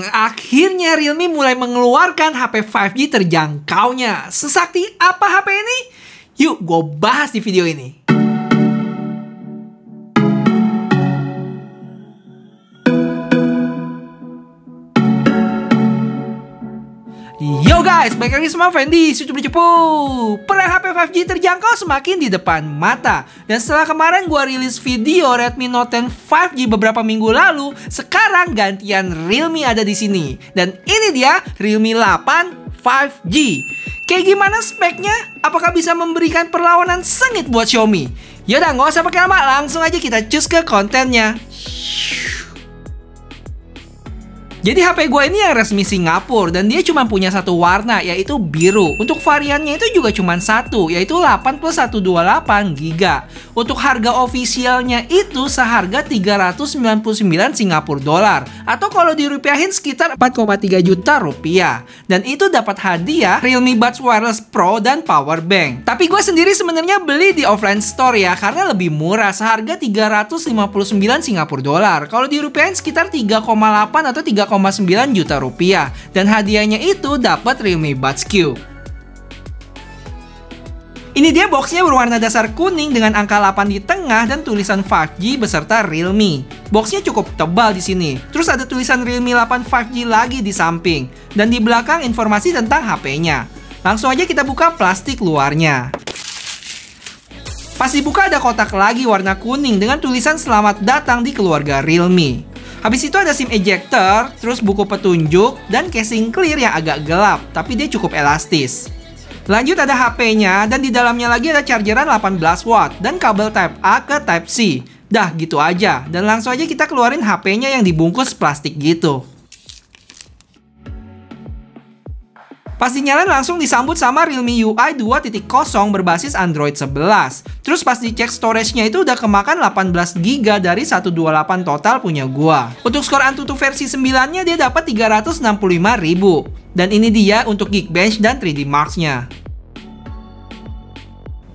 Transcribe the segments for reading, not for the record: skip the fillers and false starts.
Akhirnya Realme mulai mengeluarkan HP 5G terjangkaunya. Sesakti apa HP ini? Yuk, gue bahas di video ini. Yo guys, balik lagi sama Fendi, YouTube Cepu. Perang HP 5G terjangkau semakin di depan mata. Dan setelah kemarin gua rilis video Redmi Note 10 5G beberapa minggu lalu, sekarang gantian Realme ada di sini. Dan ini dia Realme 8 5G. Kayak gimana speknya? Apakah bisa memberikan perlawanan sengit buat Xiaomi? Yaudah, nggak usah pakai lama, langsung aja kita cus ke kontennya. Jadi HP gue ini yang resmi Singapura dan dia cuma punya satu warna, yaitu biru. Untuk variannya itu juga cuma satu, yaitu 8 plus 128 GB. Untuk harga ofisialnya itu seharga 399 Singapura dolar, atau kalau dirupiahin sekitar 4,3 juta rupiah. Dan itu dapat hadiah Realme Buds Wireless Pro dan power bank. Tapi gue sendiri sebenarnya beli di offline store ya, karena lebih murah, seharga 359 Singapura dolar. Kalau dirupiahin sekitar 3,8 atau 3,9 juta rupiah. Dan hadiahnya itu dapat Realme Buds Q. Ini dia boxnya berwarna dasar kuning dengan angka 8 di tengah dan tulisan 5G beserta Realme. Boxnya cukup tebal di sini. Terus ada tulisan Realme 8 5G lagi di samping. Dan di belakang informasi tentang HP-nya. Langsung aja kita buka plastik luarnya. Pas dibuka ada kotak lagi warna kuning dengan tulisan selamat datang di keluarga Realme. Habis itu ada SIM ejector, terus buku petunjuk, dan casing clear yang agak gelap, tapi dia cukup elastis. Lanjut ada HP-nya, dan di dalamnya lagi ada chargeran 18 watt, dan kabel Type A ke Type C. Dah, gitu aja. Dan langsung aja kita keluarin HP-nya yang dibungkus plastik gitu. Pas dinyalain langsung disambut sama Realme UI 2.0 berbasis Android 11. Terus pas dicek storage-nya itu udah kemakan 18 GB dari 128 total punya gua. Untuk skor Antutu versi 9-nya dia dapat 365.000. Dan ini dia untuk Geekbench dan 3D Marks-nya.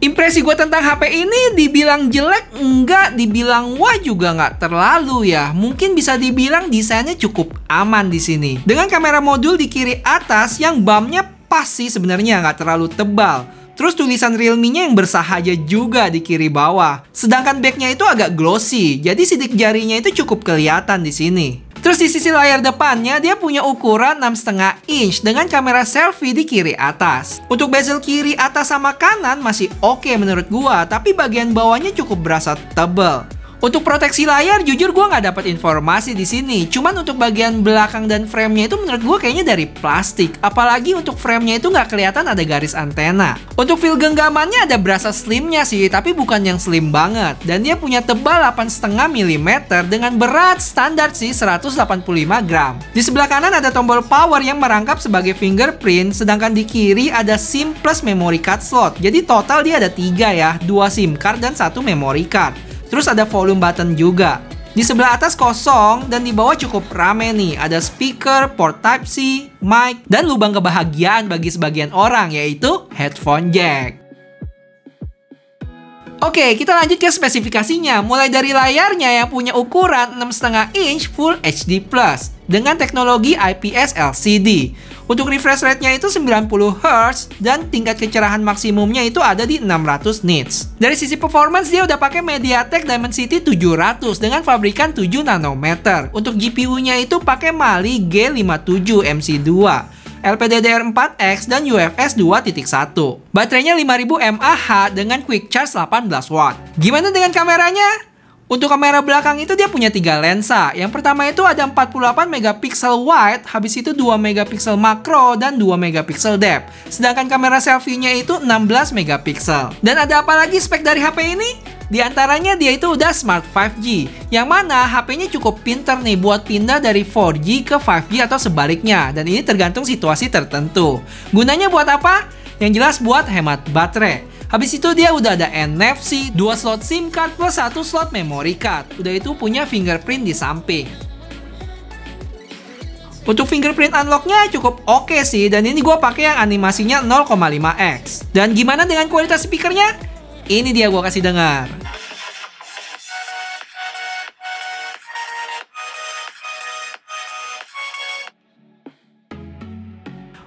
Impresi gue tentang HP ini dibilang jelek enggak, dibilang wah juga nggak terlalu ya. Mungkin bisa dibilang desainnya cukup aman di sini. Dengan kamera modul di kiri atas yang bumpnya pas sih sebenarnya, nggak terlalu tebal. Terus tulisan Realme-nya yang bersahaja juga di kiri bawah. Sedangkan back-nya itu agak glossy, jadi sidik jarinya itu cukup kelihatan di sini. Terus di sisi layar depannya dia punya ukuran 6,5 inch dengan kamera selfie di kiri atas. Untuk bezel kiri atas sama kanan masih oke menurut gua, tapi bagian bawahnya cukup berasa tebal. Untuk proteksi layar jujur gua nggak dapat informasi di sini. Cuman untuk bagian belakang dan frame-nya itu menurut gua kayaknya dari plastik. Apalagi untuk frame-nya itu nggak kelihatan ada garis antena. Untuk feel genggamannya ada berasa slimnya sih, tapi bukan yang slim banget. Dan dia punya tebal 8,5 mm dengan berat standar sih 185 gram. Di sebelah kanan ada tombol power yang merangkap sebagai fingerprint, sedangkan di kiri ada SIM plus memory card slot. Jadi total dia ada 3 ya, 2 SIM card dan 1 memory card. Terus ada volume button juga. Di sebelah atas kosong dan di bawah cukup rame nih. Ada speaker, port Type C, mic, dan lubang kebahagiaan bagi sebagian orang, yaitu headphone jack. Oke, kita lanjut ke spesifikasinya. Mulai dari layarnya yang punya ukuran 6,5 inch Full HD+, dengan teknologi IPS LCD. Untuk refresh rate-nya itu 90 Hz dan tingkat kecerahan maksimumnya itu ada di 600 nits. Dari sisi performance dia udah pakai MediaTek Dimensity 700 dengan pabrikan 7 nanometer. Untuk GPU-nya itu pakai Mali G57 MC2. LPDDR4X dan UFS 2.1. Baterainya 5000 mAh dengan quick charge 18 watt. Gimana dengan kameranya? Untuk kamera belakang itu dia punya 3 lensa. Yang pertama itu ada 48 megapiksel wide, habis itu 2 megapiksel makro dan 2 megapiksel depth. Sedangkan kamera selfie-nya itu 16 megapiksel. Dan ada apa lagi spek dari HP ini? Di antaranya dia itu udah Smart 5G, yang mana HP-nya cukup pinter nih buat pindah dari 4G ke 5G atau sebaliknya. Dan ini tergantung situasi tertentu. Gunanya buat apa? Yang jelas buat hemat baterai. Habis itu dia udah ada NFC, 2 slot SIM card plus 1 slot memory card. Udah itu punya fingerprint di samping. Untuk fingerprint unlock-nya cukup oke sih, dan ini gue pakai yang animasinya 0,5x. Dan gimana dengan kualitas speakernya? Ini dia gue kasih dengar.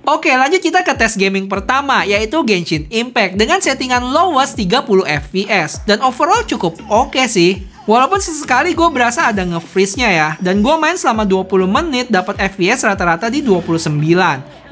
Oke, lanjut kita ke tes gaming pertama, yaitu Genshin Impact dengan settingan lowest 30 fps. Dan overall cukup oke sih. Walaupun sesekali gue berasa ada nge-freeze-nya ya. Dan gue main selama 20 menit dapat FPS rata-rata di 29.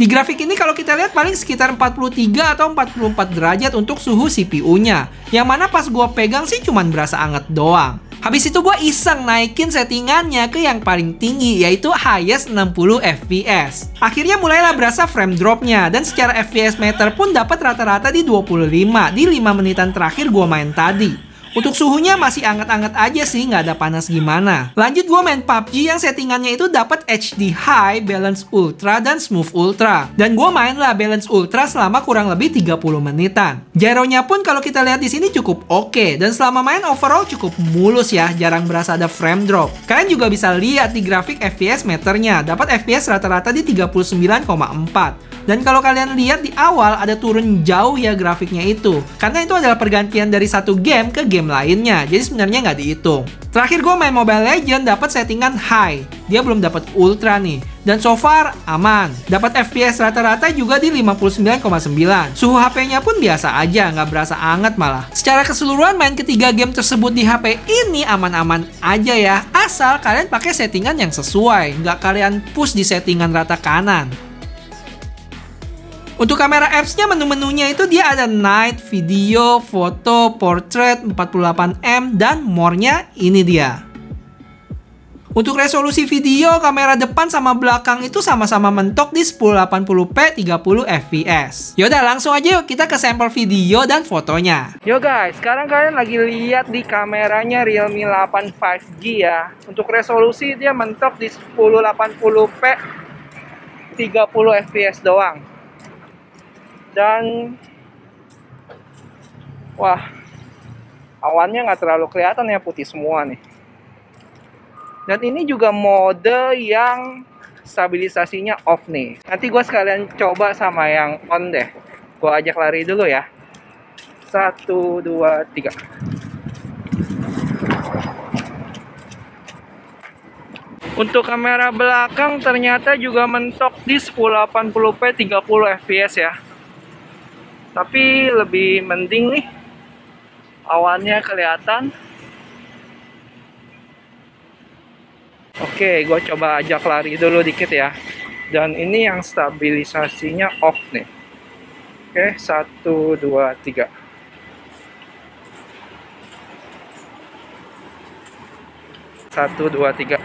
Di grafik ini kalau kita lihat paling sekitar 43 atau 44 derajat untuk suhu CPU-nya. Yang mana pas gue pegang sih cuman berasa anget doang. Habis itu gue iseng naikin settingannya ke yang paling tinggi, yaitu highest 60 fps. Akhirnya mulailah berasa frame dropnya, dan secara FPS meter pun dapat rata-rata di 25 di 5 menitan terakhir gue main tadi. Untuk suhunya masih anget-anget aja sih, nggak ada panas gimana. Lanjut gue main PUBG yang settingannya itu dapat HD High, Balance Ultra, dan Smooth Ultra. Dan gue main lah Balance Ultra selama kurang lebih 30 menitan. Gyronya pun kalau kita lihat di sini cukup oke, dan selama main overall cukup mulus ya, jarang berasa ada frame drop. Kalian juga bisa lihat di grafik FPS meternya, dapat FPS rata-rata di 39,4. Dan kalau kalian lihat di awal ada turun jauh ya grafiknya itu. Karena itu adalah pergantian dari satu game ke game lainnya. Jadi sebenarnya nggak dihitung. Terakhir gue main Mobile Legends dapat settingan high. Dia belum dapat ultra nih. Dan so far aman. Dapat FPS rata-rata juga di 59,9. Suhu HP-nya pun biasa aja, nggak berasa anget malah. Secara keseluruhan main ketiga game tersebut di HP ini aman-aman aja ya. Asal kalian pakai settingan yang sesuai. Nggak kalian push di settingan rata kanan. Untuk kamera apps-nya, menu-menunya itu dia ada night, video, foto, portrait, 48M, dan more-nya ini dia. Untuk resolusi video, kamera depan sama belakang itu sama-sama mentok di 1080p 30 fps. Yaudah, langsung aja yuk kita ke sampel video dan fotonya. Yo guys, sekarang kalian lagi lihat di kameranya Realme 8 5G ya. Untuk resolusi dia mentok di 1080p 30 fps doang. Dan wah, awannya nggak terlalu kelihatan ya, putih semua nih. Dan ini juga mode yang stabilisasinya off nih. Nanti gue sekalian coba sama yang on deh. Gue ajak lari dulu ya. 1, 2, 3. Untuk kamera belakang ternyata juga mentok di 1080p 30 fps ya. Tapi lebih mending nih, awannya kelihatan. Oke, gue coba ajak lari dulu dikit ya. Dan ini yang stabilisasinya off nih. Oke, 1, 2, 3. 1, 2, 3.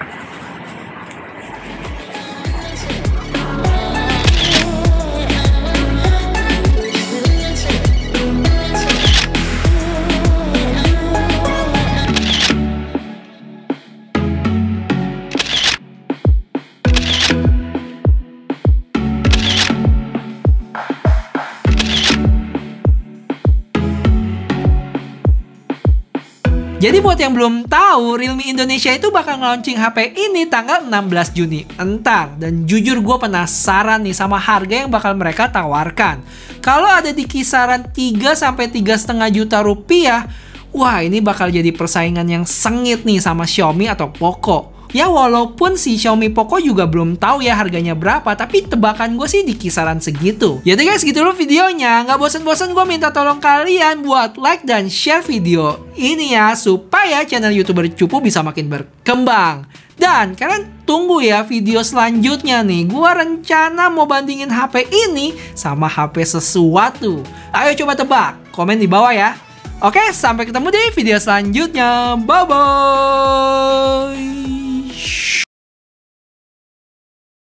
Jadi buat yang belum tahu, Realme Indonesia itu bakal nge-launching HP ini tanggal 16 Juni entar. Dan jujur gue penasaran nih sama harga yang bakal mereka tawarkan. Kalau ada di kisaran 3-3,5 juta rupiah, wah ini bakal jadi persaingan yang sengit nih sama Xiaomi atau Poco. Ya walaupun si Xiaomi Poco juga belum tahu ya harganya berapa, tapi tebakan gue sih di kisaran segitu. Jadi guys, gitu dulu videonya. Nggak bosan-bosan gue minta tolong kalian buat like dan share video ini ya, supaya channel YouTuber Cupu bisa makin berkembang. Dan kalian tunggu ya video selanjutnya nih. Gue rencana mau bandingin HP ini sama HP sesuatu. Ayo coba tebak, komen di bawah ya. Oke, sampai ketemu di video selanjutnya. Bye-bye.